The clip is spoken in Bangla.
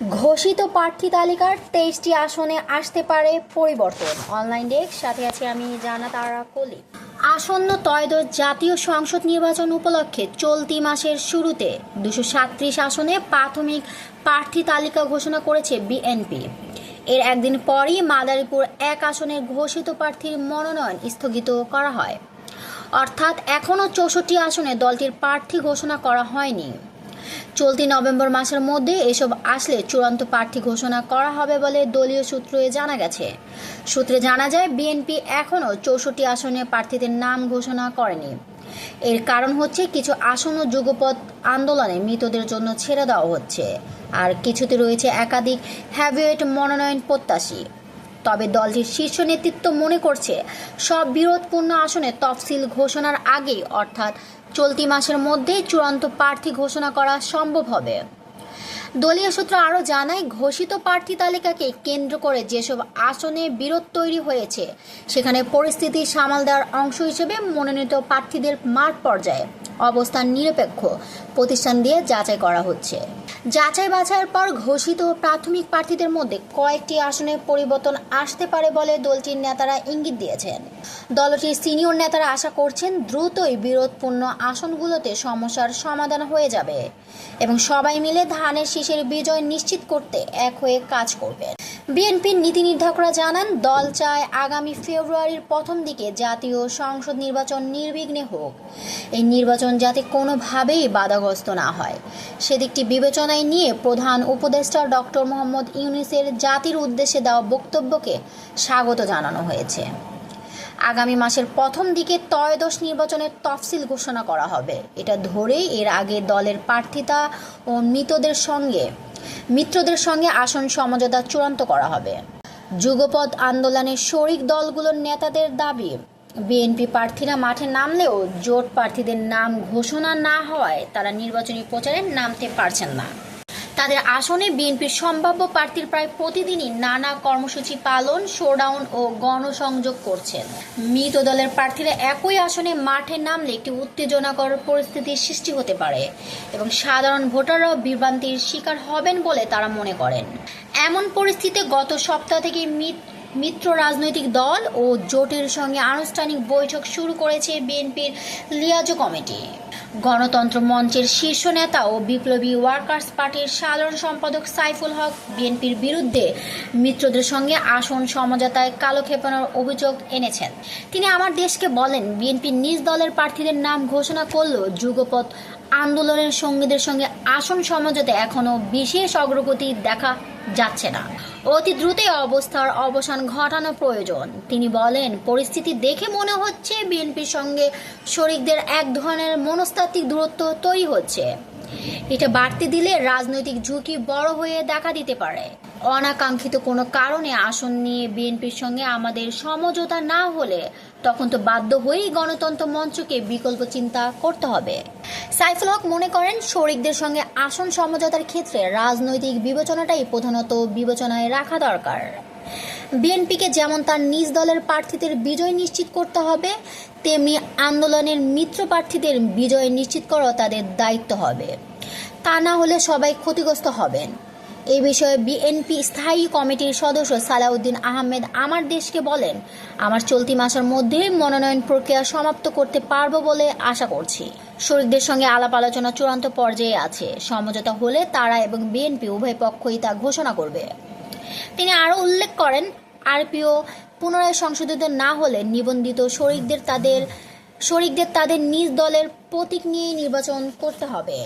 ঘোষিত প্রার্থী তালিকার 23টি আসনে আসতে পারে পরিবর্তন। অনলাইন ডেস্ক, সাথে আছি আমি জান্নাত আরা কলি। আসন্ন ত্রয়োদশ জাতীয় সংসদ নির্বাচন উপলক্ষে চলতি মাসের শুরুতে 237 আসনে প্রাথমিক প্রার্থী তালিকা ঘোষণা করেছে বিএনপি। এর একদিন পরই মাদারীপুর 1 আসনের ঘোষিত প্রার্থীর মনোনয়ন স্থগিত করা হয়। অর্থাৎ এখনও 64 আসনে দলটির প্রার্থী ঘোষণা করা হয়নি। চলতি নভেম্বর মাসের মধ্যে এসব আসলে চূড়ান্ত প্রার্থী ঘোষণা করা হবে বলে দলীয় সূত্রে জানা গেছে। সূত্রে জানা যায়, বিএনপি এখনও 64 আসনে প্রার্থীদের নাম ঘোষণা করেনি। এর কারণ হচ্ছে, কিছু আসন্ন যুগপৎ আন্দোলনে মৃতদের জন্য ছেড়ে দেওয়া হচ্ছে, আর কিছুতে রয়েছে একাধিক হেভিওয়েট মনোনয়ন প্রত্যাশী। তবে দলটির শীর্ষ নেতৃত্ব মনে করছে, সব বিরোধপূর্ণ আসনে তফসিল ঘোষণার আগেই, অর্থাৎ চলতি মাসের মধ্যেই চূড়ান্ত প্রার্থী ঘোষণা করা সম্ভব হবে। দলীয় সূত্র আরও জানায়, ঘোষিত প্রার্থী তালিকাকে কেন্দ্র করে যেসব আসনে বিরোধ তৈরি হয়েছে, সেখানে পরিস্থিতি সামাল দেওয়ার অংশ হিসেবে মনোনীত প্রার্থীদের মাঠ পর্যায়ে অবস্থান নিরপেক্ষ প্রতিষ্ঠান দিয়ে যাচাই করা হচ্ছে। যাচাই বাছাইয়ের পর ঘোষিত প্রাথমিক প্রার্থীদের মধ্যে কয়েকটি আসনে পরিবর্তন আসতে পারে বলে দলটির নেতারা ইঙ্গিত দিয়েছেন। দলটির সিনিয়র নেতারা আশা করছেন, দ্রুতই বিরোধপূর্ণ আসনগুলোতে সমস্যার সমাধান হয়ে যাবে এবং সবাই মিলে ধানের শীষের বিজয় নিশ্চিত করতে এক হয়ে কাজ করবে। বিএনপির নীতি নির্ধারকরা জানান, দল চায় আগামী ফেব্রুয়ারির প্রথম দিকে জাতীয় সংসদ নির্বাচন নির্বিঘ্নে হোক। এই নির্বাচন যাতে কোনোভাবেই বাধাগ্রস্ত না হয়, সেদিকটি বিবেচনায় নিয়ে প্রধান উপদেষ্টা ডক্টর মোহাম্মদ ইউনূসের জাতির উদ্দেশ্যে দেওয়া বক্তব্যকে স্বাগত জানানো হয়েছে। আগামী মাসের প্রথম দিকে ত্রয়োদশ নির্বাচনের তফসিল ঘোষণা করা হবে। এটা ধরেই এর আগে দলের প্রার্থিতা ও মিত্রদের সঙ্গে আসন সমঝোতা চূড়ান্ত করা হবে। যুগপৎ আন্দোলনের শরিক দলগুলোর নেতাদের দাবি, বিএনপি প্রার্থীরা মাঠে নামলেও জোট প্রার্থীদের নাম ঘোষণা না হওয়ায় তারা নির্বাচনী প্রচারে নামতে পারছেন না। তাদের আসনে বিএনপির সম্ভাব্য প্রার্থীর প্রায় প্রতিদিনই নানা কর্মসূচি পালন, শোডাউন ও গণসংযোগ করছেন। মৃত দলের প্রার্থীরা একই আসনে মাঠে নামলে একটি উত্তেজনাকর পরিস্থিতির সৃষ্টি হতে পারে এবং সাধারণ ভোটাররাও বিভ্রান্তির শিকার হবেন বলে তারা মনে করেন। এমন পরিস্থিতিতে গত সপ্তাহ থেকে মিত্র রাজনৈতিক দল ও জোটের সঙ্গে আনুষ্ঠানিক বৈঠক শুরু করেছে বিএনপির লিয়াজো কমিটি। গণতন্ত্র মঞ্চের শীর্ষ নেতা ও বিপ্লবী ওয়ার্কার্স পার্টির সাধারণ সম্পাদক সাইফুল হক বিএনপির বিরুদ্ধে মিত্রদের সঙ্গে আসন সমঝোতায় কালক্ষেপণের অভিযোগ এনেছেন। তিনি আমার দেশকে বলেন, বিএনপি নিজ দলের প্রার্থীদের নাম ঘোষণা করলেও যুগপৎ আন্দোলনের সঙ্গীদের সঙ্গে আসন সমঝোতায় এখনও বিশেষ অগ্রগতি দেখা যাচ্ছে না। অতি দ্রুতই অবস্থার অবসান ঘটানো প্রয়োজন। তিনি বলেন, পরিস্থিতি দেখে মনে হচ্ছে বিএনপির সঙ্গে শরিকদের এক ধরনের মনস্তাত্ত্বিক দূরত্ব তৈরি হচ্ছে। এটা বাড়তে দিলে রাজনৈতিক ঝুঁকি বড় হয়ে দেখা দিতে পারে। অনাকাঙ্ক্ষিত কোনো কারণে আসন নিয়ে বিএনপির সঙ্গে আমাদের সমঝোতা না হলে তখন তো বাধ্য হয়েই গণতন্ত্র মঞ্চকে বিকল্প চিন্তা করতে হবে। সাইফুল হক মনে করেন, শরিকদের সঙ্গে আসন সমঝোতার ক্ষেত্রে রাজনৈতিক বিবেচনাটাই প্রধানত বিবেচনায় রাখা দরকার। বিএনপিকে যেমন তার নিজ দলের প্রার্থীদের বিজয় নিশ্চিত করতে হবে, তেমনি আন্দোলনের মিত্র প্রার্থীদের বিজয় নিশ্চিত করা তাদের দায়িত্ব হবে। তা না হলে সবাই ক্ষতিগ্রস্ত হবেন। এই বিষয়ে বিএনপি স্থায়ী কমিটির সদস্য সালাউদ্দিন আহমেদ আমার দেশকে বলেন, আমার চলতি মাসের মধ্যেই মনোনয়ন প্রক্রিয়া সমাপ্ত করতে পারবো বলে আশা করছি। শরিকদের সঙ্গে আলাপ আলোচনা চূড়ান্ত পর্যায়ে আছে। সমঝোতা হলে তারা এবং বিএনপি উভয় পক্ষই তা ঘোষণা করবে। তিনি আরও উল্লেখ করেন, আরপিও পুনরায় সংশোধিত না হলে নিবন্ধিত শরিকদের তাদের নিজ দলের প্রতীক নিয়ে নির্বাচন করতে হবে।